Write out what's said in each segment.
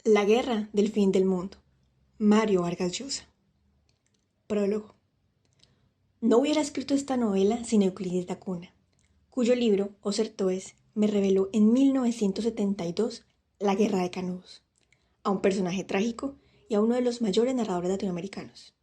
La guerra del fin del mundo. Mario Vargas Llosa. Prólogo. No hubiera escrito esta novela sin Euclides da Cunha, cuyo libro, Ocertoes, me reveló en 1972 La Guerra de Canudos, a un personaje trágico y a uno de los mayores narradores latinoamericanos.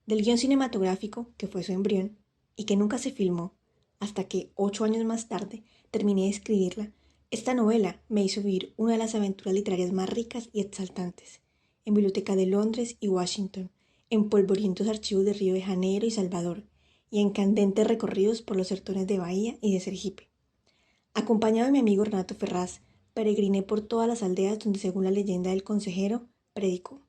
Del guión cinematográfico, que fue su embrión, y que nunca se filmó, hasta que 8 años más tarde terminé de escribirla, esta novela me hizo vivir una de las aventuras literarias más ricas y exaltantes, en bibliotecas de Londres y Washington, en polvorientos archivos de Río de Janeiro y Salvador, y en candentes recorridos por los sertones de Bahía y de Sergipe. Acompañado de mi amigo Renato Ferraz, peregriné por todas las aldeas donde, según la leyenda del consejero, predicó,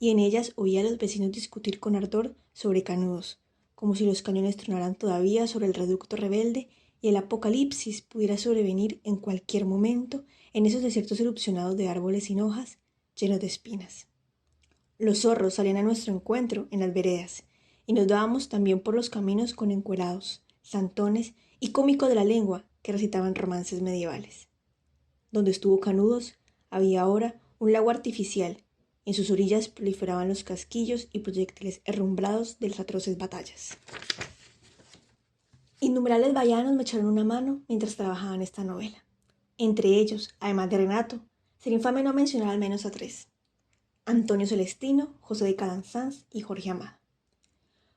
y en ellas oía a los vecinos discutir con ardor sobre Canudos, como si los cañones tronaran todavía sobre el reducto rebelde y el apocalipsis pudiera sobrevenir en cualquier momento en esos desiertos erupcionados de árboles sin hojas, llenos de espinas. Los zorros salían a nuestro encuentro en las veredas, y nos dábamos también por los caminos con encuerados, santones y cómicos de la lengua que recitaban romances medievales. Donde estuvo Canudos, había ahora un lago artificial, y en sus orillas proliferaban los casquillos y proyectiles herrumbrados de las atroces batallas. Innumerables bahianos me echaron una mano mientras trabajaba en esta novela. Entre ellos, además de Renato, sería infame no mencionar al menos a 3: Antonio Celestino, José de Calansanz y Jorge Amado.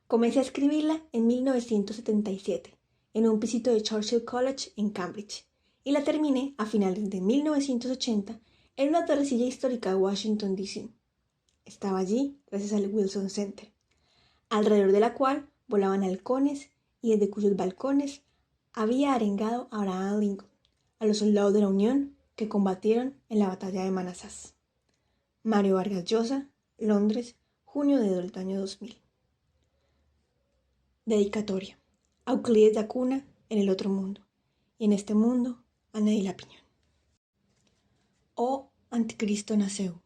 Comencé a escribirla en 1977, en un pisito de Churchill College en Cambridge, y la terminé a finales de 1980 en una torrecilla histórica de Washington, D.C. Estaba allí gracias al Wilson Center, alrededor de la cual volaban halcones y desde cuyos balcones había arengado a Abraham Lincoln, a los soldados de la Unión que combatieron en la batalla de Manassas. Mario Vargas Llosa, Londres, junio del año 2000. Dedicatoria. A Euclides da Cunha en el otro mundo, y en este mundo a Neila Piñón. O anticristo naceu,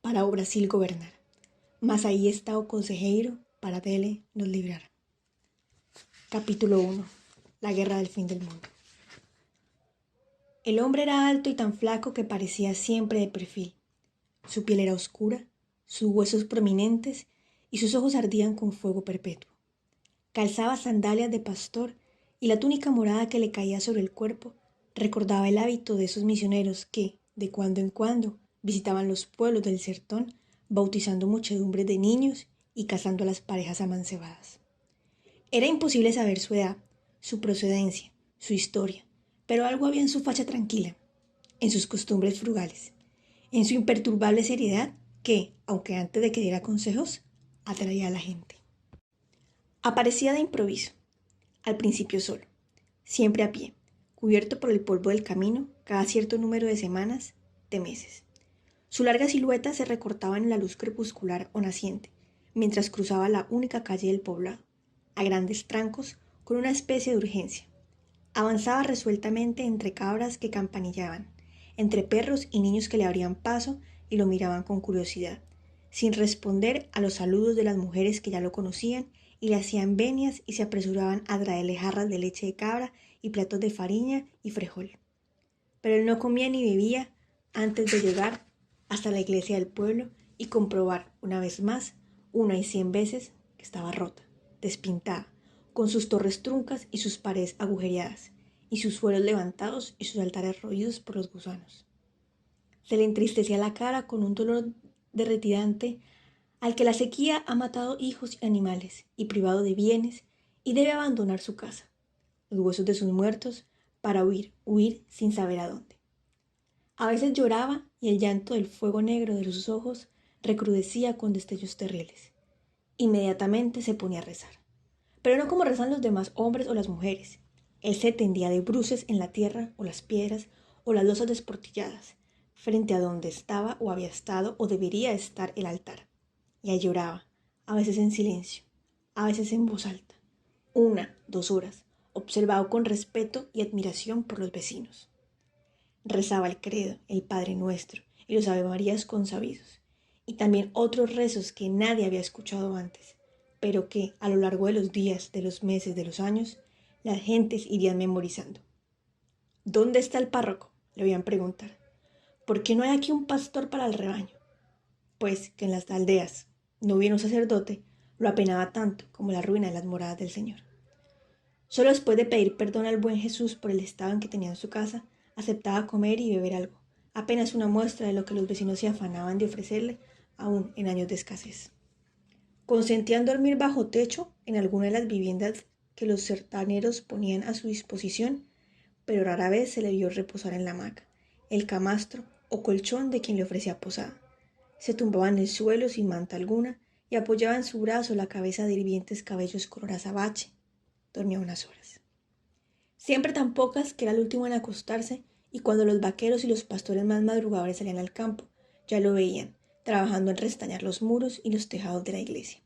para o Brasil gobernar, mas aí está o conselheiro para dele nos librar. Capítulo 1. La guerra del fin del mundo. El hombre era alto y tan flaco que parecía siempre de perfil. Su piel era oscura, sus huesos prominentes y sus ojos ardían con fuego perpetuo. Calzaba sandalias de pastor y la túnica morada que le caía sobre el cuerpo recordaba el hábito de esos misioneros que, de cuando en cuando, visitaban los pueblos del sertón, bautizando muchedumbres de niños y casando a las parejas amancebadas. Era imposible saber su edad, su procedencia, su historia, pero algo había en su facha tranquila, en sus costumbres frugales, en su imperturbable seriedad que, aunque antes de que diera consejos, atraía a la gente. Aparecía de improviso, al principio solo, siempre a pie, cubierto por el polvo del camino cada cierto número de semanas, de meses. Su larga silueta se recortaba en la luz crepuscular o naciente, mientras cruzaba la única calle del poblado, a grandes trancos, con una especie de urgencia. Avanzaba resueltamente entre cabras que campanillaban, entre perros y niños que le abrían paso y lo miraban con curiosidad, sin responder a los saludos de las mujeres que ya lo conocían y le hacían venias y se apresuraban a traerle jarras de leche de cabra y platos de farina y frijol. Pero él no comía ni bebía antes de llegar hasta la iglesia del pueblo y comprobar una vez más, 100 veces, que estaba rota, despintada, con sus torres truncas y sus paredes agujereadas, y sus suelos levantados y sus altares roídos por los gusanos. Se le entristecía la cara con un dolor derretidante al que la sequía ha matado hijos y animales y privado de bienes y debe abandonar su casa, los huesos de sus muertos, para huir sin saber a dónde. A veces lloraba y el llanto del fuego negro de sus ojos recrudecía con destellos terribles. Inmediatamente se ponía a rezar, pero no como rezan los demás hombres o las mujeres. Él se tendía de bruces en la tierra o las piedras o las losas desportilladas, frente a donde estaba o había estado o debería estar el altar. Y ahí lloraba, a veces en silencio, a veces en voz alta, 1, 2 horas, observado con respeto y admiración por los vecinos. Rezaba el credo, el Padre Nuestro y los Ave Marías consabidos, y también otros rezos que nadie había escuchado antes, pero que, a lo largo de los días, de los meses, de los años, las gentes irían memorizando. ¿Dónde está el párroco?, le oían preguntar. ¿por qué no hay aquí un pastor para el rebaño? Pues que en las aldeas no hubiera un sacerdote lo apenaba tanto como la ruina de las moradas del Señor. Solo después de pedir perdón al buen Jesús por el estado en que tenía en su casa, aceptaba comer y beber algo, apenas una muestra de lo que los vecinos se afanaban de ofrecerle, aún en años de escasez. Consentían dormir bajo techo en alguna de las viviendas que los sertaneros ponían a su disposición, pero rara vez se le vio reposar en la hamaca, el camastro o colchón de quien le ofrecía posada. Se tumbaba en el suelo sin manta alguna y apoyaba en su brazo la cabeza de hirvientes cabellos color azabache. Dormía unas horas. Siempre tan pocas que era el último en acostarse, y cuando los vaqueros y los pastores más madrugadores salían al campo, ya lo veían, trabajando en restañar los muros y los tejados de la iglesia.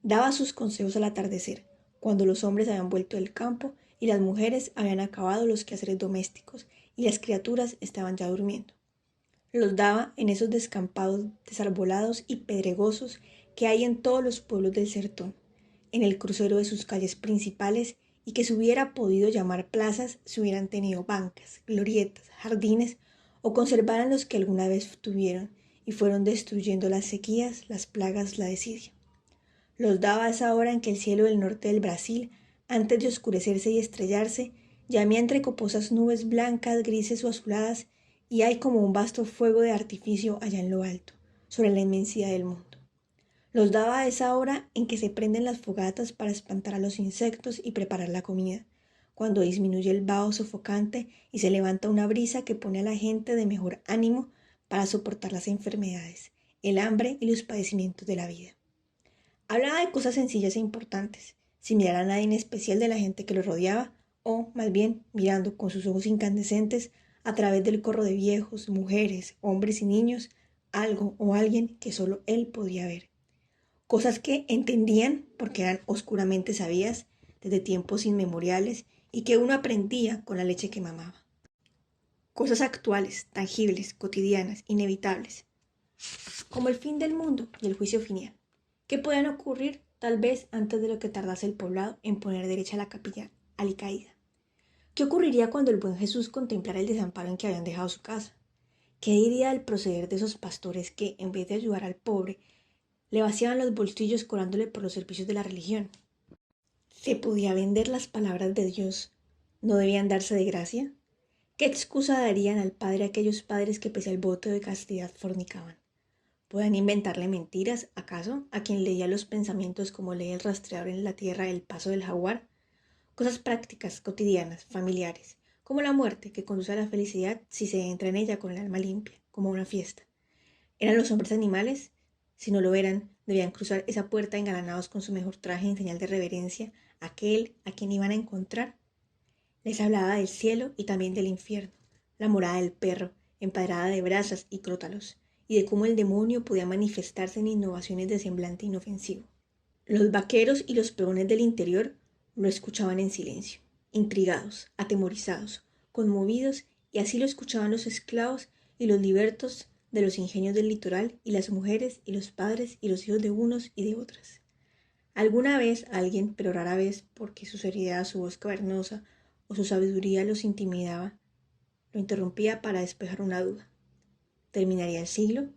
Daba sus consejos al atardecer, cuando los hombres habían vuelto del campo y las mujeres habían acabado los quehaceres domésticos y las criaturas estaban ya durmiendo. Los daba en esos descampados desarbolados y pedregosos que hay en todos los pueblos del sertón, en el crucero de sus calles principales, y que se hubiera podido llamar plazas si hubieran tenido bancas, glorietas, jardines, o conservaran los que alguna vez tuvieron y fueron destruyendo las sequías, las plagas, la desidia. Los daba a esa hora en que el cielo del norte del Brasil, antes de oscurecerse y estrellarse, llamía entre coposas nubes blancas, grises o azuladas, y hay como un vasto fuego de artificio allá en lo alto, sobre la inmensidad del mundo. Los daba a esa hora en que se prenden las fogatas para espantar a los insectos y preparar la comida, cuando disminuye el vaho sofocante y se levanta una brisa que pone a la gente de mejor ánimo para soportar las enfermedades, el hambre y los padecimientos de la vida. Hablaba de cosas sencillas e importantes, sin mirar a nadie en especial de la gente que lo rodeaba, o, más bien, mirando con sus ojos incandescentes a través del corro de viejos, mujeres, hombres y niños, algo o alguien que solo él podía ver. Cosas que entendían porque eran oscuramente sabidas desde tiempos inmemoriales y que uno aprendía con la leche que mamaba. Cosas actuales, tangibles, cotidianas, inevitables, como el fin del mundo y el juicio final, que podían ocurrir tal vez antes de lo que tardase el poblado en poner derecha la capilla alicaída. ¿Qué ocurriría cuando el buen Jesús contemplara el desamparo en que habían dejado su casa? ¿Qué diría del proceder de esos pastores que, en vez de ayudar al pobre, le vaciaban los bolsillos cobrándole por los servicios de la religión? ¿Se podía vender las palabras de Dios? ¿No debían darse de gracia? ¿Qué excusa darían al Padre aquellos padres que pese al voto de castidad fornicaban? ¿Podían inventarle mentiras, acaso, a quien leía los pensamientos como lee el rastreador en la tierra el paso del jaguar? Cosas prácticas, cotidianas, familiares, como la muerte que conduce a la felicidad si se entra en ella con el alma limpia, como una fiesta. ¿Eran los hombres animales? Si no lo eran, debían cruzar esa puerta engalanados con su mejor traje en señal de reverencia a aquel a quien iban a encontrar. Les hablaba del cielo y también del infierno, la morada del perro, empadrada de brasas y crótalos, y de cómo el demonio podía manifestarse en innovaciones de semblante inofensivo. Los vaqueros y los peones del interior lo escuchaban en silencio, intrigados, atemorizados, conmovidos, y así lo escuchaban los esclavos y los libertos de los ingenios del litoral, y las mujeres y los padres y los hijos de unos y de otras. Alguna vez alguien, pero rara vez, porque su seriedad, su voz cavernosa o su sabiduría los intimidaba, lo interrumpía para despejar una duda. ¿Terminaría el siglo?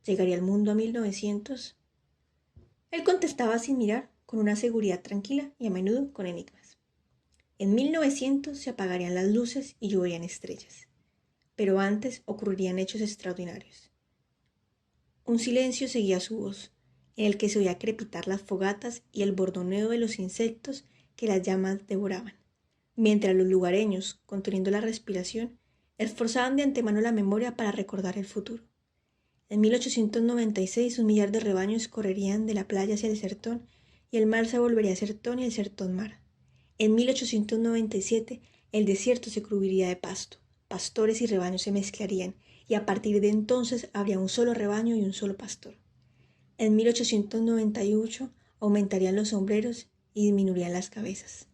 ¿Llegaría el mundo a 1900? Él contestaba sin mirar, con una seguridad tranquila y a menudo con enigmas. En 1900 se apagarían las luces y lloverían estrellas, pero antes ocurrirían hechos extraordinarios. Un silencio seguía su voz, en el que se oía crepitar las fogatas y el bordoneo de los insectos que las llamas devoraban, mientras los lugareños, conteniendo la respiración, esforzaban de antemano la memoria para recordar el futuro. En 1896 un millar de rebaños correrían de la playa hacia el sertón, y el mar se volvería sertón y el sertón mar. En 1897 el desierto se cubriría de pasto, pastores y rebaños se mezclarían, y a partir de entonces habría un solo rebaño y un solo pastor. En 1898 aumentarían los sombreros y disminuirían las cabezas.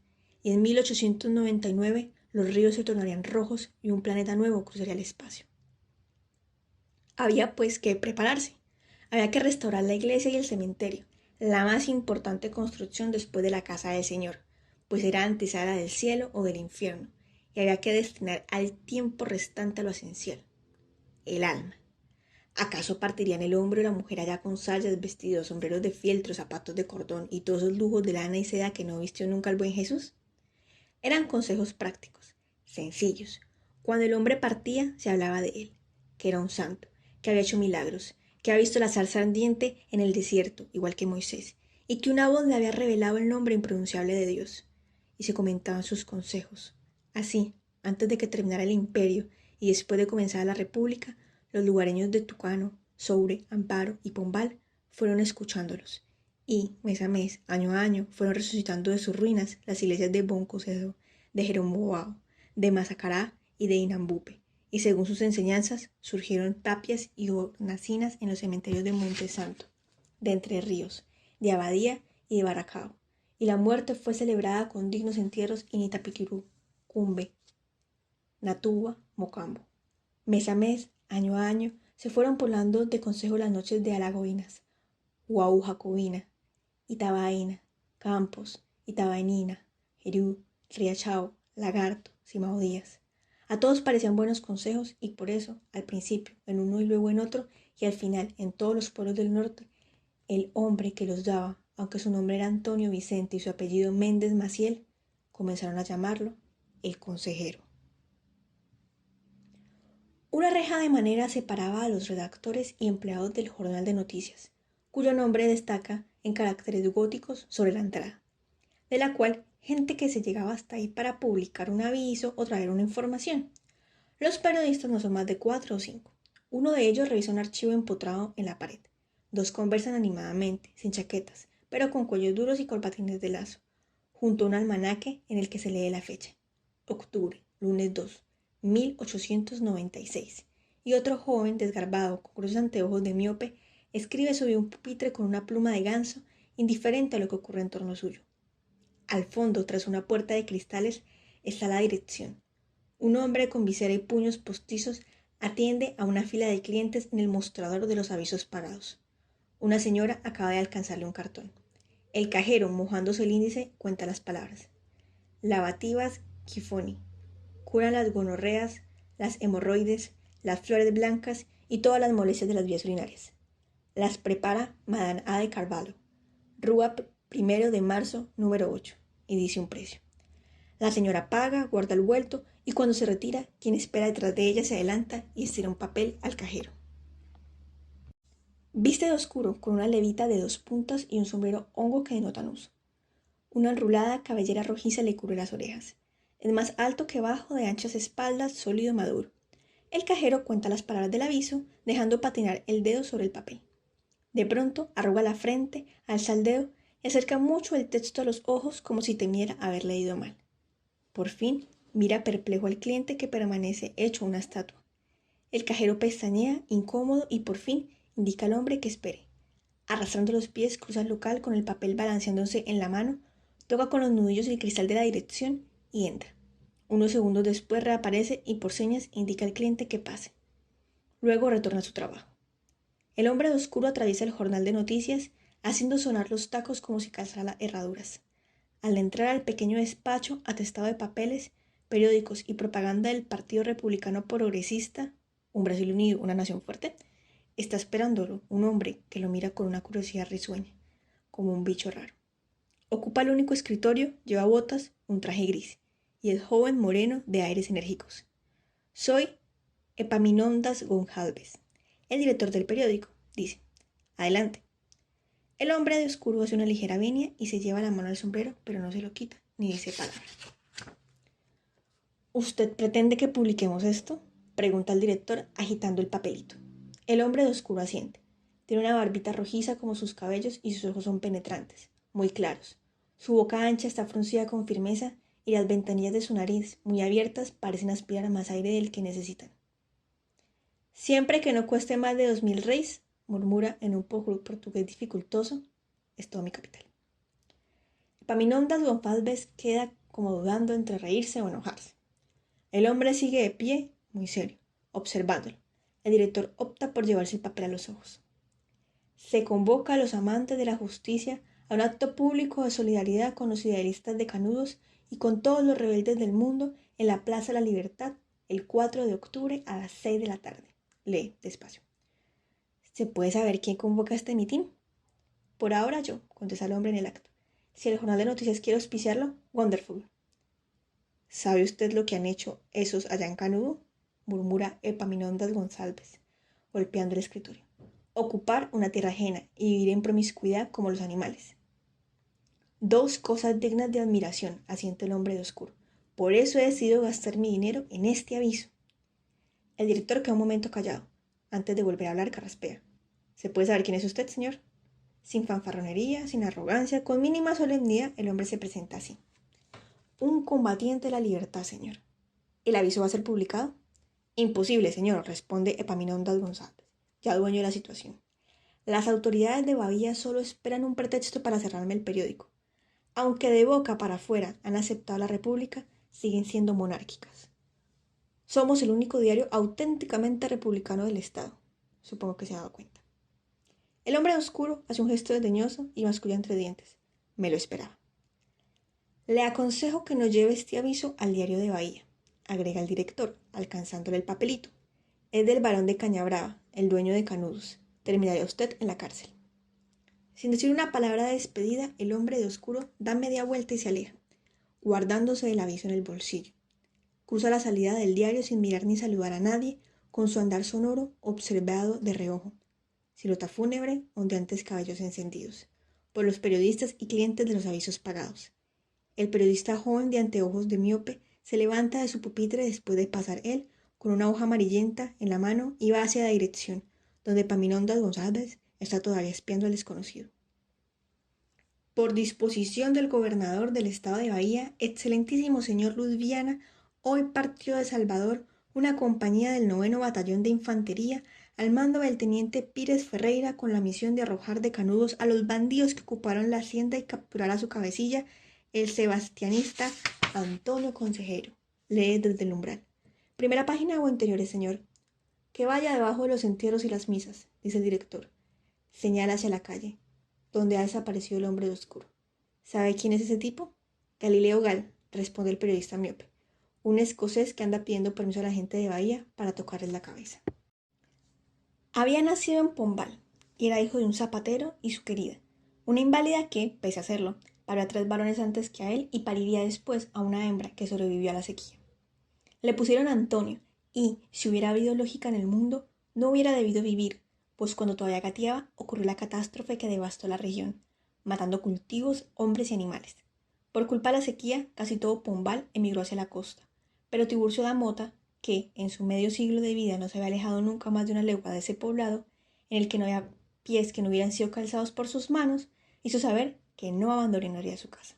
Y en 1899 los ríos se tornarían rojos y un planeta nuevo cruzaría el espacio. Había pues que prepararse. Había que restaurar la iglesia y el cementerio, la más importante construcción después de la casa del Señor, pues era antesala del cielo o del infierno, y había que destinar al tiempo restante a lo esencial. el alma. ¿Acaso partirían el hombre o la mujer allá con sayas, vestidos, sombreros de fieltro, zapatos de cordón y todos esos lujos de lana y seda que no vistió nunca el buen Jesús? Eran consejos prácticos, sencillos. Cuando el hombre partía, se hablaba de él, que era un santo, que había hecho milagros, que había visto la zarza ardiente en el desierto, igual que Moisés, y que una voz le había revelado el nombre impronunciable de Dios. Y se comentaban sus consejos. Así, antes de que terminara el imperio y después de comenzar la república, los lugareños de Tucano, Soure, Amparo y Pombal fueron escuchándolos. Y, mes a mes, año a año, fueron resucitando de sus ruinas las iglesias de Boncocedo, de Jeromboao, de Mazacará y de Inambupe, y según sus enseñanzas surgieron tapias y hornacinas en los cementerios de Montesanto, de Entre Ríos, de Abadía y de Baracao, y la muerte fue celebrada con dignos entierros en Itapiquirú, Cumbe, Natuba, Mocambo. Mes a mes, año a año, se fueron poblando de consejo las noches de Alagoinas, Huaujacobina, Itabaina, Campos, Itabainina, Jerú, Riachao, Lagarto, Simao Díaz. A todos parecían buenos consejos y por eso, al principio en uno y luego en otro, y al final en todos los pueblos del norte, el hombre que los daba, aunque su nombre era Antonio Vicente y su apellido Méndez Maciel, comenzaron a llamarlo el consejero. Una reja de madera separaba a los redactores y empleados del jornal de noticias, cuyo nombre destaca en caracteres góticos sobre la entrada, de la cual gente que se llegaba hasta ahí para publicar un aviso o traer una información. Los periodistas no son más de 4 o 5. Uno de ellos revisa un archivo empotrado en la pared. Dos conversan animadamente, sin chaquetas, pero con cuellos duros y corbatines de lazo, junto a un almanaque en el que se lee la fecha. Octubre, lunes 2, 1896. Y otro joven desgarbado, con gruesos anteojos de miope, escribe sobre un pupitre con una pluma de ganso, indiferente a lo que ocurre en torno suyo. Al fondo, tras una puerta de cristales, está la dirección. Un hombre con visera y puños postizos atiende a una fila de clientes en el mostrador de los avisos pagados. Una señora acaba de alcanzarle un cartón. El cajero, mojándose el índice, cuenta las palabras. Lavativas Kifoni. Curan las gonorreas, las hemorroides, las flores blancas y todas las molestias de las vías urinarias. Las prepara Madame A. de Carvalho. Rúa 1 de marzo, número 8. Y dice un precio. La señora paga, guarda el vuelto y cuando se retira, quien espera detrás de ella se adelanta y estira un papel al cajero. Viste de oscuro, con una levita de 2 puntas y un sombrero hongo que denotan uso. Una enrulada cabellera rojiza le cubre las orejas. Es más alto que bajo, de anchas espaldas, sólido maduro. El cajero cuenta las palabras del aviso, dejando patinar el dedo sobre el papel. De pronto, arruga la frente, alza el dedo y acerca mucho el texto a los ojos como si temiera haber leído mal. Por fin, mira perplejo al cliente que permanece hecho una estatua. El cajero pestañea, incómodo, y por fin indica al hombre que espere. Arrastrando los pies, cruza el local con el papel balanceándose en la mano, toca con los nudillos el cristal de la dirección y entra. Unos segundos después reaparece y por señas indica al cliente que pase. Luego retorna a su trabajo. El hombre de oscuro atraviesa el jornal de noticias, haciendo sonar los tacos como si calzara herraduras. Al entrar al pequeño despacho atestado de papeles, periódicos y propaganda del Partido Republicano Progresista, un Brasil unido, una nación fuerte, está esperándolo un hombre que lo mira con una curiosidad risueña, como un bicho raro. Ocupa el único escritorio, lleva botas, un traje gris, y es joven moreno de aires enérgicos. Soy Epaminondas González, el director del periódico, dice. Adelante. El hombre de oscuro hace una ligera venia y se lleva la mano al sombrero, pero no se lo quita, ni dice palabra. ¿Usted pretende que publiquemos esto?, pregunta el director, agitando el papelito. El hombre de oscuro asiente. Tiene una barbita rojiza como sus cabellos y sus ojos son penetrantes, muy claros. Su boca ancha está fruncida con firmeza y las ventanillas de su nariz, muy abiertas, parecen aspirar a más aire del que necesitan. Siempre que no cueste más de 2000 reis, murmura en un portugués dificultoso, es todo mi capital. Epaminondas González queda como dudando entre reírse o enojarse. El hombre sigue de pie, muy serio, observándolo. El director opta por llevarse el papel a los ojos. Se convoca a los amantes de la justicia a un acto público de solidaridad con los idealistas de Canudos y con todos los rebeldes del mundo en la Plaza de la Libertad el 4 de octubre a las 6 de la tarde. lee despacio. ¿Se puede saber quién convoca este mitin? Por ahora yo, contesta el hombre en el acto. Si el jornal de noticias quiere auspiciarlo, wonderful. ¿Sabe usted lo que han hecho esos allá en Canudo? Murmura Epaminondas González, golpeando el escritorio. Ocupar una tierra ajena y vivir en promiscuidad como los animales. Dos cosas dignas de admiración, asiente el hombre de oscuro. Por eso he decidido gastar mi dinero en este aviso. El director queda un momento callado. Antes de volver a hablar, carraspea. ¿Se puede saber quién es usted, señor? Sin fanfarronería, sin arrogancia, con mínima solemnidad, el hombre se presenta así. Un combatiente de la libertad, señor. ¿El aviso va a ser publicado? Imposible, señor, responde Epaminondas González, ya dueño de la situación. Las autoridades de Bahía solo esperan un pretexto para cerrarme el periódico. Aunque de boca para afuera han aceptado la república, siguen siendo monárquicas. Somos el único diario auténticamente republicano del Estado. Supongo que se ha dado cuenta. El hombre oscuro hace un gesto desdeñoso y masculla entre dientes. Me lo esperaba. Le aconsejo que no lleve este aviso al diario de Bahía, agrega el director, alcanzándole el papelito. Es del barón de Cañabrava, el dueño de Canudos. Terminaría usted en la cárcel. Sin decir una palabra de despedida, el hombre de oscuro da media vuelta y se aleja, guardándose el aviso en el bolsillo. Cruza la salida del diario sin mirar ni saludar a nadie, con su andar sonoro observado de reojo. Silueta fúnebre, ondeantes cabellos encendidos, por los periodistas y clientes de los avisos pagados. El periodista joven de anteojos de miope se levanta de su pupitre después de pasar él, con una hoja amarillenta en la mano, y va hacia la dirección, donde Epaminondas González está todavía espiando al desconocido. Por disposición del gobernador del estado de Bahía, excelentísimo señor Luz Viana, hoy partió de Salvador una compañía del 9º Batallón de Infantería al mando del teniente Pírez Ferreira con la misión de arrojar de Canudos a los bandidos que ocuparon la hacienda y capturar a su cabecilla, el sebastianista Antonio Consejero. Lee desde el umbral. ¿Primera página o interiores, señor? Que vaya debajo de los entierros y las misas, dice el director. Señala hacia la calle, donde ha desaparecido el hombre de oscuro. ¿Sabe quién es ese tipo? Galileo Gal, responde el periodista miope. Un escocés que anda pidiendo permiso a la gente de Bahía para tocarles la cabeza. Había nacido en Pombal y era hijo de un zapatero y su querida, una inválida que, pese a serlo, parió a 3 varones antes que a él y pariría después a una hembra que sobrevivió a la sequía. Le pusieron Antonio y, si hubiera habido lógica en el mundo, no hubiera debido vivir, pues cuando todavía gateaba ocurrió la catástrofe que devastó la región, matando cultivos, hombres y animales. Por culpa de la sequía, casi todo Pombal emigró hacia la costa, pero Tiburcio da Mota, que en su medio siglo de vida no se había alejado nunca más de una legua de ese poblado, en el que no había pies que no hubieran sido calzados por sus manos, hizo saber que no abandonaría su casa.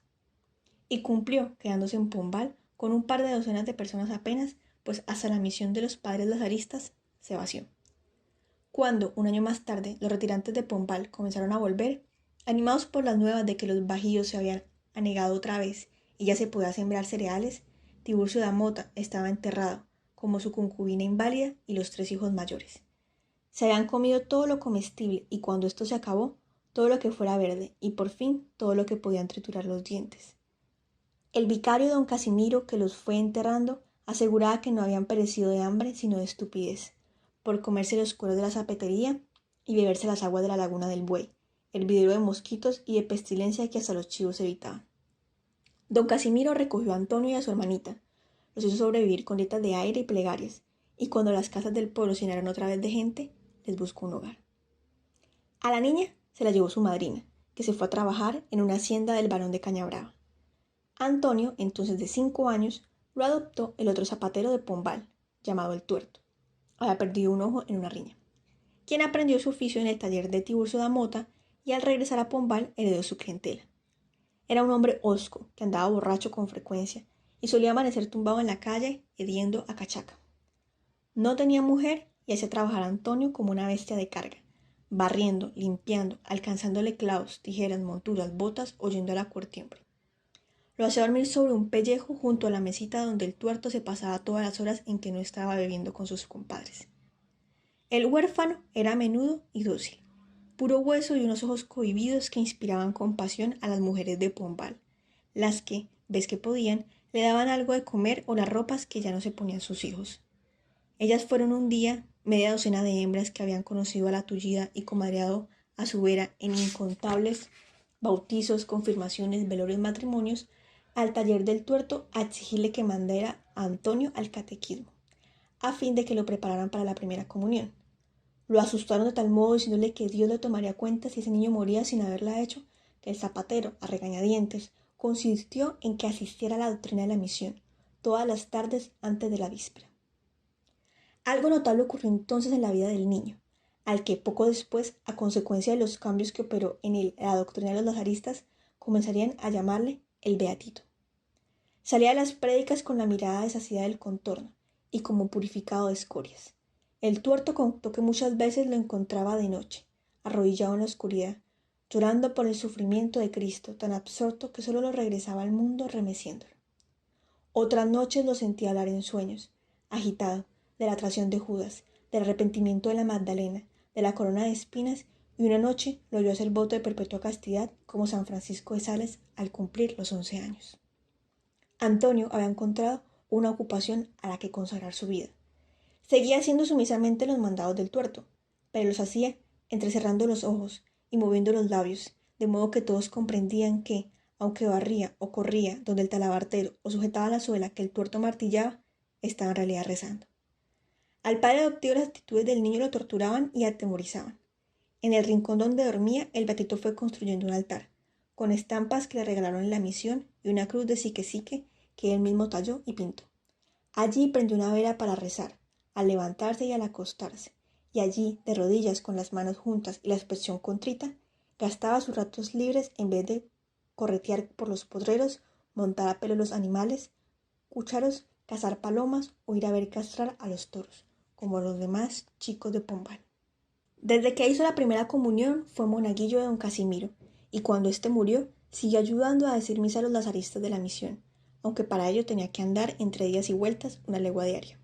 Y cumplió, quedándose en Pombal con un par de docenas de personas apenas, pues hasta la misión de los padres lazaristas se vació. Cuando, un año más tarde, los retirantes de Pombal comenzaron a volver, animados por las nuevas de que los bajíos se habían anegado otra vez y ya se podía sembrar cereales, Tiburcio da Mota estaba enterrado, como su concubina inválida y los 3 hijos mayores. Se habían comido todo lo comestible y cuando esto se acabó, todo lo que fuera verde y por fin todo lo que podían triturar los dientes. El vicario don Casimiro, que los fue enterrando, aseguraba que no habían perecido de hambre sino de estupidez, por comerse los cueros de la zapatería y beberse las aguas de la laguna del Buey, hervidero de mosquitos y de pestilencia que hasta los chivos evitaban. Don Casimiro recogió a Antonio y a su hermanita, los hizo sobrevivir con dietas de aire y plegarias, y cuando las casas del pueblo se llenaron otra vez de gente, les buscó un hogar. A la niña se la llevó su madrina, que se fue a trabajar en una hacienda del barón de Cañabrava. Antonio, entonces de 5 años, lo adoptó el otro zapatero de Pombal, llamado el Tuerto. Había perdido un ojo en una riña, quien aprendió su oficio en el taller de Tiburcio da Mota y al regresar a Pombal heredó su clientela. Era un hombre hosco que andaba borracho con frecuencia y solía amanecer tumbado en la calle hediendo a cachaca. No tenía mujer y hacía trabajar a Antonio como una bestia de carga, barriendo, limpiando, alcanzándole clavos, tijeras, monturas, botas o yendo a la curtiembre. Lo hacía dormir sobre un pellejo junto a la mesita donde el Tuerto se pasaba todas las horas en que no estaba bebiendo con sus compadres. El huérfano era menudo y dócil, puro hueso y unos ojos cohibidos que inspiraban compasión a las mujeres de Pombal, las que, vez que podían, le daban algo de comer o las ropas que ya no se ponían sus hijos. Ellas fueron un día media docena de hembras que habían conocido a la tullida y comadreado a su vera en incontables bautizos, confirmaciones, velorios, matrimonios, al taller del tuerto a exigirle que mandara a Antonio al catequismo, a fin de que lo prepararan para la primera comunión. Lo asustaron de tal modo diciéndole que Dios le tomaría cuenta si ese niño moría sin haberla hecho, que el zapatero, a regañadientes, consistió en que asistiera a la doctrina de la misión, todas las tardes antes de la víspera. Algo notable ocurrió entonces en la vida del niño, al que poco después, a consecuencia de los cambios que operó en él la doctrina de los lazaristas, comenzarían a llamarle el Beatito. Salía de las prédicas con la mirada deshacida del contorno y como purificado de escorias. El tuerto contó que muchas veces lo encontraba de noche, arrodillado en la oscuridad, llorando por el sufrimiento de Cristo, tan absorto que solo lo regresaba al mundo remeciéndolo. Otras noches lo sentía hablar en sueños, agitado, de la traición de Judas, del arrepentimiento de la Magdalena, de la corona de espinas, y una noche lo oyó hacer voto de perpetua castidad como San Francisco de Sales al cumplir los 11 años. Antonio había encontrado una ocupación a la que consagrar su vida. Seguía haciendo sumisamente los mandados del tuerto, pero los hacía entrecerrando los ojos y moviendo los labios, de modo que todos comprendían que, aunque barría o corría donde el talabartero o sujetaba la suela que el tuerto martillaba, estaba en realidad rezando. Al padre adoptivo las actitudes del niño lo torturaban y atemorizaban. En el rincón donde dormía, el Beatito fue construyendo un altar, con estampas que le regalaron en la misión y una cruz de psique que él mismo talló y pintó. Allí prendió una vela para rezar, al levantarse y al acostarse, y allí, de rodillas con las manos juntas y la expresión contrita, gastaba sus ratos libres en vez de corretear por los potreros, montar a pelo los animales, cúcharos, cazar palomas o ir a ver castrar a los toros, como los demás chicos de Pombal. Desde que hizo la primera comunión fue monaguillo de don Casimiro, y cuando éste murió, siguió ayudando a decir misa a los lazaristas de la misión, aunque para ello tenía que andar entre idas y vueltas una legua diaria.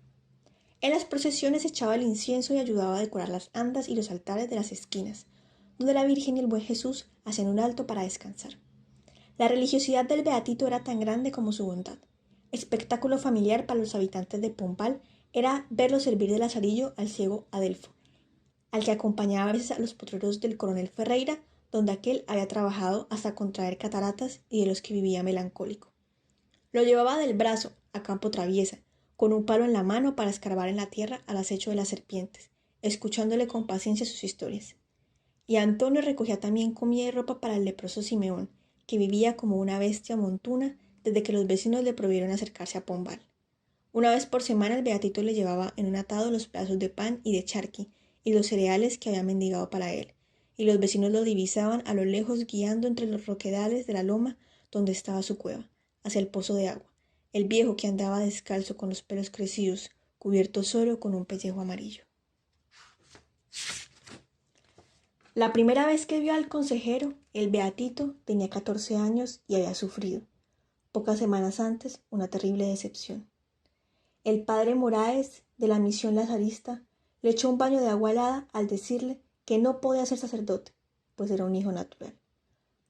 En las procesiones echaba el incienso y ayudaba a decorar las andas y los altares de las esquinas, donde la Virgen y el buen Jesús hacían un alto para descansar. La religiosidad del Beatito era tan grande como su bondad. Espectáculo familiar para los habitantes de Pombal era verlo servir de lazarillo al ciego Adelfo, al que acompañaba a veces a los potreros del coronel Ferreira, donde aquel había trabajado hasta contraer cataratas y de los que vivía melancólico. Lo llevaba del brazo a campo traviesa, con un palo en la mano para escarbar en la tierra al acecho de las serpientes, escuchándole con paciencia sus historias. Y Antonio recogía también comida y ropa para el leproso Simeón, que vivía como una bestia montuna desde que los vecinos le prohibieron acercarse a Pombal. Una vez por semana el Beatito le llevaba en un atado los pedazos de pan y de charqui y los cereales que había mendigado para él, y los vecinos lo divisaban a lo lejos guiando entre los roquedales de la loma donde estaba su cueva, hacia el pozo de agua, el viejo que andaba descalzo con los pelos crecidos, cubierto solo con un pellejo amarillo. La primera vez que vio al consejero, el Beatito tenía 14 años y había sufrido, pocas semanas antes, una terrible decepción. El padre Moraes, de la misión lazarista, le echó un baño de agua helada al decirle que no podía ser sacerdote, pues era un hijo natural.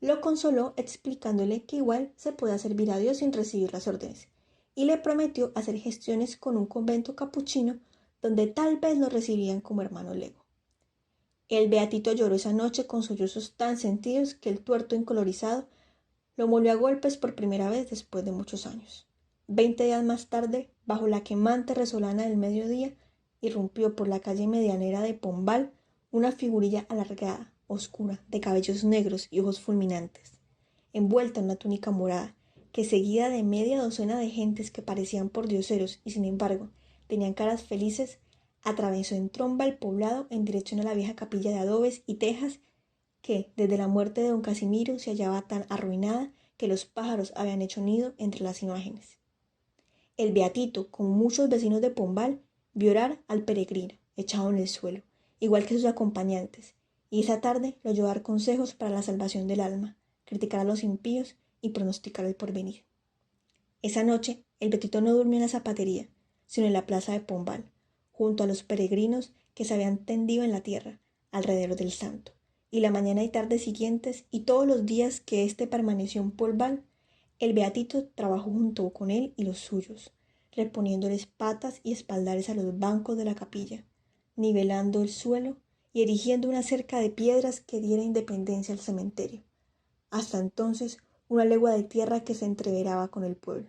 Lo consoló explicándole que igual se podía servir a Dios sin recibir las órdenes, y le prometió hacer gestiones con un convento capuchino donde tal vez lo recibirían como hermano lego. El Beatito lloró esa noche con sollozos tan sentidos que el tuerto incolorizado lo molió a golpes por primera vez después de muchos años. 20 días más tarde, bajo la quemante resolana del mediodía, irrumpió por la calle medianera de Pombal una figurilla alargada, oscura, de cabellos negros y ojos fulminantes, envuelta en una túnica morada, que seguida de media docena de gentes que parecían pordioseros y sin embargo tenían caras felices, atravesó en tromba el poblado en dirección a la vieja capilla de adobes y tejas que, desde la muerte de don Casimiro, se hallaba tan arruinada que los pájaros habían hecho nido entre las imágenes. El Beatito, con muchos vecinos de Pombal, vio orar al peregrino, echado en el suelo, igual que sus acompañantes, y esa tarde lo oyó dar consejos para la salvación del alma, criticar a los impíos y pronosticar el porvenir. Esa noche, el Beatito no durmió en la zapatería, sino en la plaza de Pombal, junto a los peregrinos que se habían tendido en la tierra, alrededor del santo, y la mañana y tarde siguientes, y todos los días que éste permaneció en Pombal, el Beatito trabajó junto con él y los suyos, reponiéndoles patas y espaldares a los bancos de la capilla, nivelando el suelo y erigiendo una cerca de piedras que diera independencia al cementerio. Hasta entonces, una legua de tierra que se entreveraba con el pueblo.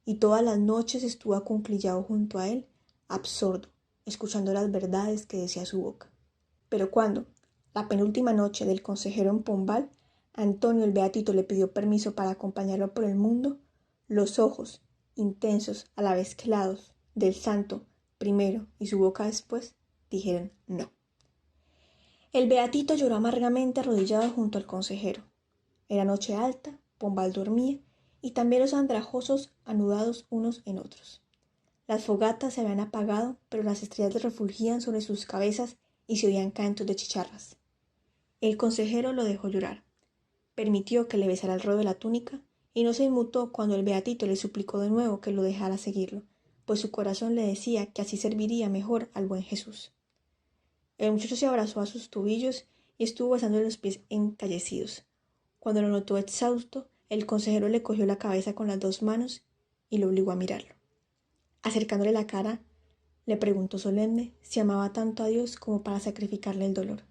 Y todas las noches estuvo acuclillado junto a él, absorto, escuchando las verdades que decía su boca. Pero cuando, la penúltima noche del consejero en Pombal, Antonio el Beatito le pidió permiso para acompañarlo por el mundo, los ojos, intensos a la vez claros, del santo primero y su boca después, dijeron no. El Beatito lloró amargamente arrodillado junto al consejero. Era noche alta, Pombal dormía, y también los andrajosos anudados unos en otros. Las fogatas se habían apagado, pero las estrellas refulgían sobre sus cabezas y se oían cantos de chicharras. El consejero lo dejó llorar. Permitió que le besara el rollo de la túnica y no se inmutó cuando el Beatito le suplicó de nuevo que lo dejara seguirlo, pues su corazón le decía que así serviría mejor al buen Jesús. El muchacho se abrazó a sus tobillos y estuvo besándole los pies encallecidos. Cuando lo notó exhausto, el consejero le cogió la cabeza con las dos manos y lo obligó a mirarlo. Acercándole la cara, le preguntó solemne si amaba tanto a Dios como para sacrificarle el dolor.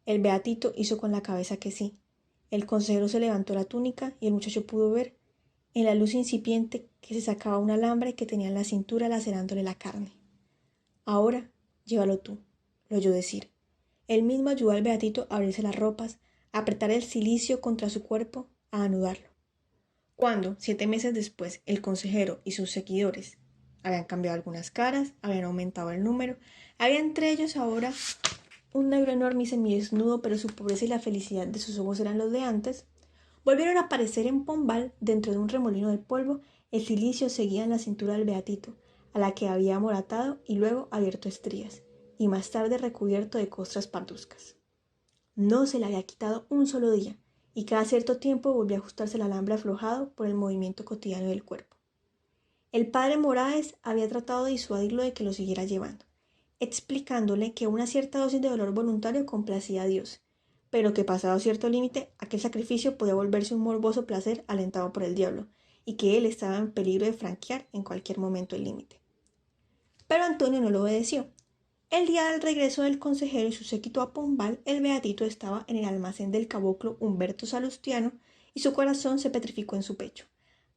El Beatito hizo con la cabeza que sí. El consejero se levantó la túnica y el muchacho pudo ver, en la luz incipiente, que se sacaba un alambre que tenía en la cintura lacerándole la carne. Ahora, llévalo tú, lo oyó decir. Él mismo ayudó al Beatito a abrirse las ropas, a apretar el cilicio contra su cuerpo, a anudarlo. Cuando, 7 meses después, el consejero y sus seguidores habían cambiado algunas caras, habían aumentado el número, había entre ellos ahora un negro enorme y semidesnudo, pero su pobreza y la felicidad de sus ojos eran los de antes, volvieron a aparecer en Pombal, dentro de un remolino de polvo. El cilicio seguía en la cintura del Beatito, a la que había amoratado y luego abierto estrías, y más tarde recubierto de costras parduzcas. No se le había quitado un solo día, y cada cierto tiempo volvía a ajustarse el alambre aflojado por el movimiento cotidiano del cuerpo. El padre Moraes había tratado de disuadirlo de que lo siguiera llevando, explicándole que una cierta dosis de dolor voluntario complacía a Dios, pero que pasado cierto límite, aquel sacrificio podía volverse un morboso placer alentado por el diablo, y que él estaba en peligro de franquear en cualquier momento el límite. Pero Antonio no lo obedeció. El día del regreso del consejero y su séquito a Pombal, el Beatito estaba en el almacén del caboclo Humberto Salustiano y su corazón se petrificó en su pecho,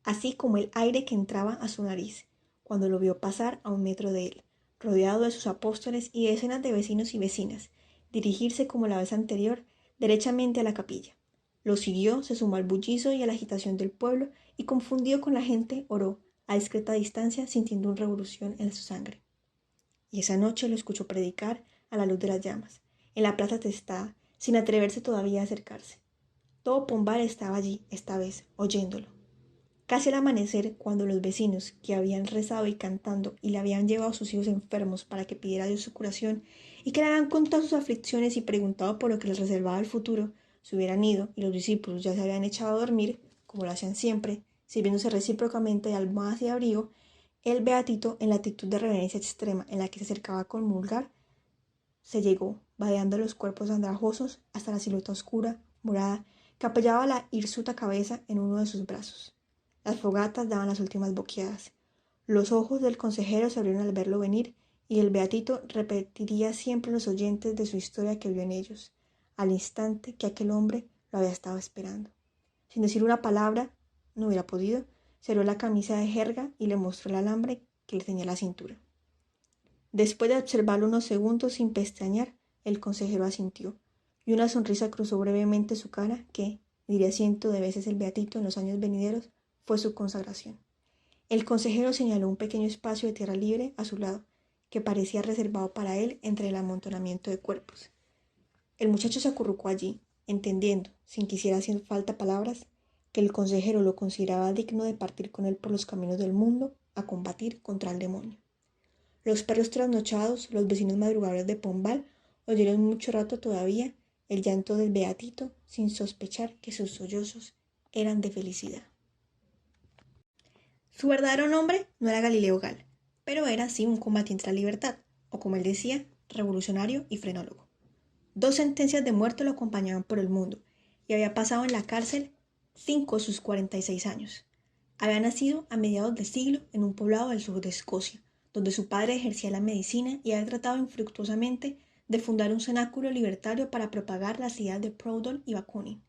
así como el aire que entraba a su nariz, cuando lo vio pasar a 1 metro de él, rodeado de sus apóstoles y decenas de vecinos y vecinas, dirigirse como la vez anterior, derechamente a la capilla. Lo siguió, se sumó al bullicio y a la agitación del pueblo y, confundido con la gente, oró a discreta distancia, sintiendo una revolución en su sangre. Y esa noche lo escuchó predicar a la luz de las llamas, en la plaza testada, sin atreverse todavía a acercarse. Todo Pombal estaba allí, esta vez, oyéndolo. Casi al amanecer, cuando los vecinos, que habían rezado y cantando y le habían llevado a sus hijos enfermos para que pidiera a Dios su curación, y que le habían contado sus aflicciones y preguntado por lo que les reservaba el futuro, se hubieran ido y los discípulos ya se habían echado a dormir, como lo hacían siempre, sirviéndose recíprocamente de almohadas y abrigo, el Beatito, en la actitud de reverencia extrema en la que se acercaba a comulgar, se llegó, vadeando los cuerpos andrajosos, hasta la silueta oscura, morada, que apoyaba la hirsuta cabeza en uno de sus brazos. Las fogatas daban las últimas boqueadas. Los ojos del consejero se abrieron al verlo venir, y el Beatito repetiría siempre a los oyentes de su historia que vio en ellos, al instante que aquel hombre lo había estado esperando. Sin decir una palabra, no hubiera podido, cerró la camisa de jerga y le mostró el alambre que le ceñía la cintura. Después de observarlo unos segundos sin pestañear, el consejero asintió, y una sonrisa cruzó brevemente su cara que, diría 100 de veces el Beatito en los años venideros, fue su consagración. El consejero señaló un pequeño espacio de tierra libre a su lado, que parecía reservado para él entre el amontonamiento de cuerpos. El muchacho se acurrucó allí, entendiendo, sin que hiciera falta palabras, que el consejero lo consideraba digno de partir con él por los caminos del mundo a combatir contra el demonio. Los perros trasnochados, los vecinos madrugadores de Pombal, oyeron mucho rato todavía el llanto del Beatito, sin sospechar que sus sollozos eran de felicidad. Su verdadero nombre no era Galileo Gal, pero era sí un combatiente de la libertad, o como él decía, revolucionario y frenólogo. 2 sentencias de muerte lo acompañaban por el mundo, y había pasado en la cárcel 5 de sus 46 años. Había nacido a mediados de siglo en un poblado del sur de Escocia, donde su padre ejercía la medicina y había tratado infructuosamente de fundar un cenáculo libertario para propagar las ideas de Proudhon y Bakunin.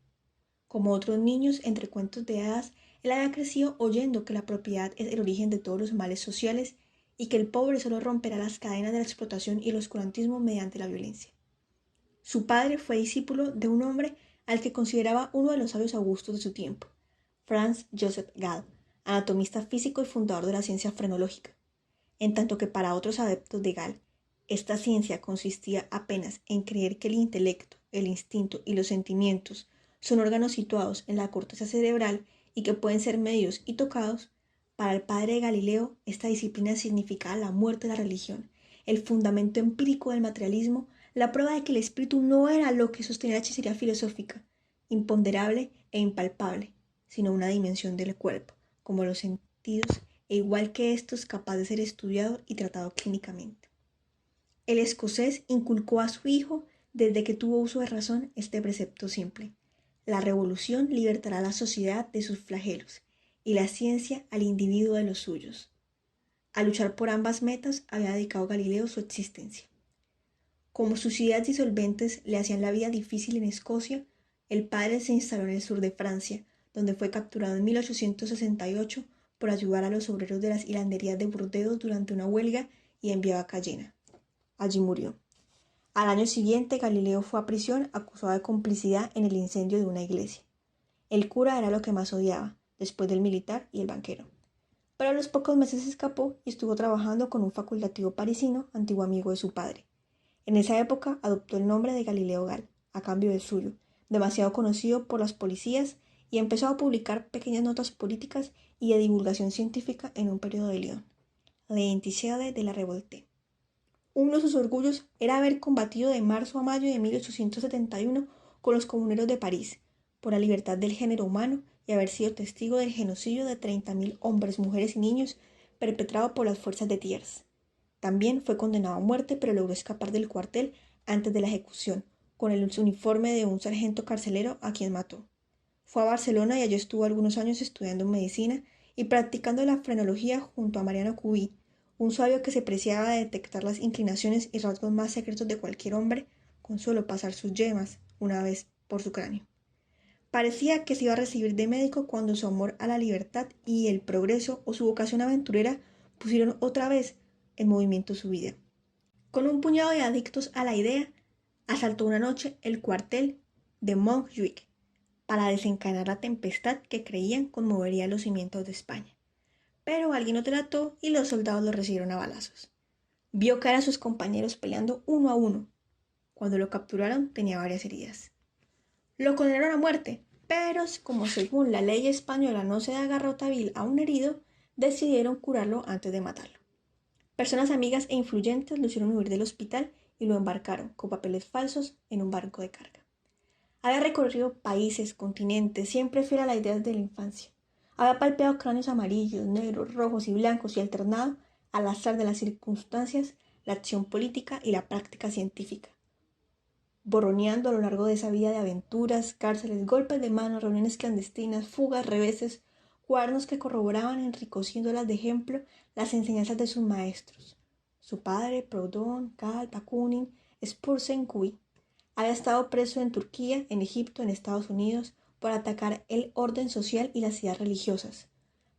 Como otros niños, entre cuentos de hadas, él había crecido oyendo que la propiedad es el origen de todos los males sociales y que el pobre solo romperá las cadenas de la explotación y el oscurantismo mediante la violencia. Su padre fue discípulo de un hombre al que consideraba uno de los sabios augustos de su tiempo, Franz Joseph Gall, anatomista físico y fundador de la ciencia frenológica. En tanto que para otros adeptos de Gall, esta ciencia consistía apenas en creer que el intelecto, el instinto y los sentimientos son órganos situados en la corteza cerebral y que pueden ser medidos y tocados, para el padre de Galileo esta disciplina significaba la muerte de la religión, el fundamento empírico del materialismo, la prueba de que el espíritu no era lo que sostenía la hechicería filosófica, imponderable e impalpable, sino una dimensión del cuerpo, como los sentidos, e igual que estos capaz de ser estudiado y tratado clínicamente. El escocés inculcó a su hijo, desde que tuvo uso de razón, este precepto simple: la revolución libertará a la sociedad de sus flagelos y la ciencia al individuo de los suyos. A luchar por ambas metas había dedicado Galileo su existencia. Como sus ideas disolventes le hacían la vida difícil en Escocia, el padre se instaló en el sur de Francia, donde fue capturado en 1868 por ayudar a los obreros de las hilanderías de Burdeos durante una huelga y enviado a Cayena. Allí murió. Al año siguiente, Galileo fue a prisión acusado de complicidad en el incendio de una iglesia. El cura era lo que más odiaba, después del militar y el banquero. Pero a los pocos meses escapó y estuvo trabajando con un facultativo parisino, antiguo amigo de su padre. En esa época adoptó el nombre de Galileo Gall, a cambio del suyo, demasiado conocido por las policías, y empezó a publicar pequeñas notas políticas y de divulgación científica en un periódico de Lyon, l'Initiale de la Révolte. Uno de sus orgullos era haber combatido de marzo a mayo de 1871 con los comuneros de París por la libertad del género humano y haber sido testigo del genocidio de 30.000 hombres, mujeres y niños perpetrado por las fuerzas de Thiers. También fue condenado a muerte, pero logró escapar del cuartel antes de la ejecución, con el uniforme de un sargento carcelero a quien mató. Fue a Barcelona y allí estuvo algunos años estudiando medicina y practicando la frenología junto a Mariano Cubí, un sabio que se preciaba de detectar las inclinaciones y rasgos más secretos de cualquier hombre con solo pasar sus yemas una vez por su cráneo. Parecía que se iba a recibir de médico cuando su amor a la libertad y el progreso o su vocación aventurera pusieron otra vez en movimiento su vida. Con un puñado de adictos a la idea, asaltó una noche el cuartel de Montjuic para desencadenar la tempestad que creían conmovería los cimientos de España. Pero alguien lo trató y los soldados lo recibieron a balazos. Vio caer a sus compañeros peleando uno a uno. Cuando lo capturaron tenía varias heridas. Lo condenaron a muerte, pero como según la ley española no se da garrota vil a un herido, decidieron curarlo antes de matarlo. Personas amigas e influyentes lo hicieron huir del hospital y lo embarcaron, con papeles falsos, en un barco de carga. Había recorrido países, continentes, siempre fiel a las ideas de la infancia. Había palpeado cráneos amarillos, negros, rojos y blancos y alternado, al azar de las circunstancias, la acción política y la práctica científica, borroneando a lo largo de esa vida de aventuras, cárceles, golpes de mano, reuniones clandestinas, fugas, reveses, cuadernos que corroboraban, enriqueciéndolas de ejemplo las enseñanzas de sus maestros. Su padre, Proudhon, Gall, Bakunin, Spurgeon, Cubí. Había estado preso en Turquía, en Egipto, en Estados Unidos, por atacar el orden social y las ideas religiosas.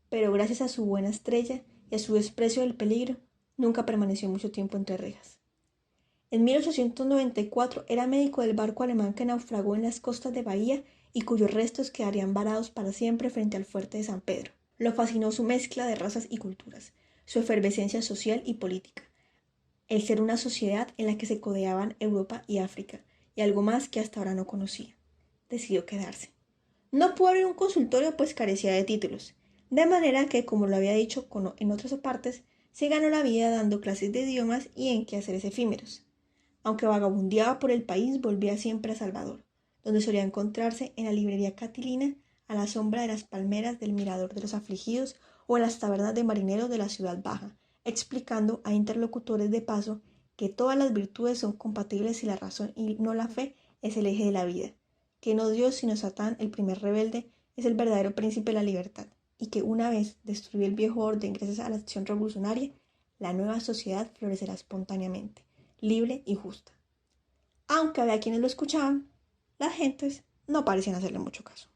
Pero gracias a su buena estrella y a su desprecio del peligro, nunca permaneció mucho tiempo entre rejas. En 1894 era médico del barco alemán que naufragó en las costas de Bahía y cuyos restos quedarían varados para siempre frente al fuerte de San Pedro. Lo fascinó su mezcla de razas y culturas, su efervescencia social y política, el ser una sociedad en la que se codeaban Europa y África, y algo más que hasta ahora no conocía. Decidió quedarse. No pudo abrir un consultorio pues carecía de títulos, de manera que, como lo había dicho en otras partes, se ganó la vida dando clases de idiomas y en quehaceres efímeros. Aunque vagabundeaba por el país, volvía siempre a Salvador, donde solía encontrarse en la librería Catilina, a la sombra de las palmeras del Mirador de los Afligidos o en las tabernas de marineros de la Ciudad Baja, explicando a interlocutores de paso que todas las virtudes son compatibles si la razón y no la fe es el eje de la vida, que no Dios sino Satán, el primer rebelde, es el verdadero príncipe de la libertad, y que una vez destruido el viejo orden gracias a la acción revolucionaria, la nueva sociedad florecerá espontáneamente, libre y justa. Aunque había quienes lo escuchaban, las gentes no parecían hacerle mucho caso.